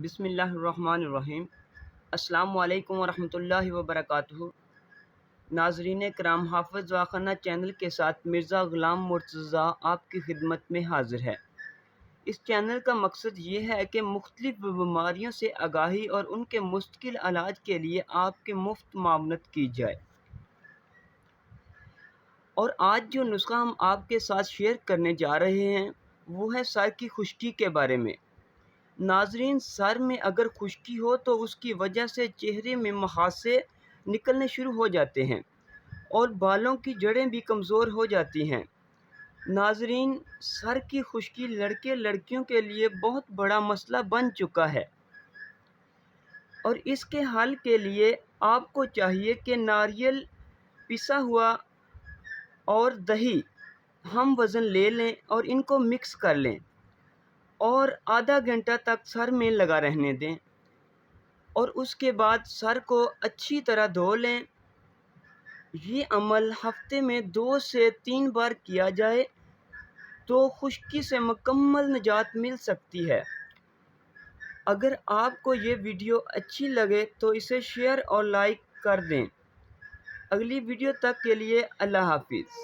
بسم اللہ الرحمن الرحیم۔ السلام علیکم ورحمۃ اللہ وبرکاتہ۔ ناظرین کرام، حافظ دواخانہ چینل کے ساتھ مرزا غلام مرتضیٰ آپ کی خدمت میں حاضر ہے۔ اس چینل کا مقصد یہ ہے کہ مختلف بیماریوں سے آگاہی اور ان کے مستقل علاج کے لیے آپ کی مفت معاونت کی جائے۔ اور آج جو نسخہ ہم آپ کے ساتھ شیئر کرنے جا رہے ہیں وہ ہے سر کی خشکی کے بارے میں۔ ناظرین، سر میں اگر خشکی ہو تو اس کی وجہ سے چہرے میں مہاسے نکلنے شروع ہو جاتے ہیں اور بالوں کی جڑیں بھی کمزور ہو جاتی ہیں۔ ناظرین، سر کی خشکی لڑکے لڑکیوں کے لیے بہت بڑا مسئلہ بن چکا ہے، اور اس کے حل کے لیے آپ کو چاہیے کہ ناریل پسا ہوا اور دہی ہم وزن لے لیں اور ان کو مکس کر لیں اور آدھا گھنٹہ تک سر میں لگا رہنے دیں، اور اس کے بعد سر کو اچھی طرح دھو لیں۔ یہ عمل ہفتے میں 2 سے 3 بار کیا جائے تو خشکی سے مکمل نجات مل سکتی ہے۔ اگر آپ کو یہ ویڈیو اچھی لگے تو اسے شیئر اور لائک کر دیں۔ اگلی ویڈیو تک کے لیے اللہ حافظ۔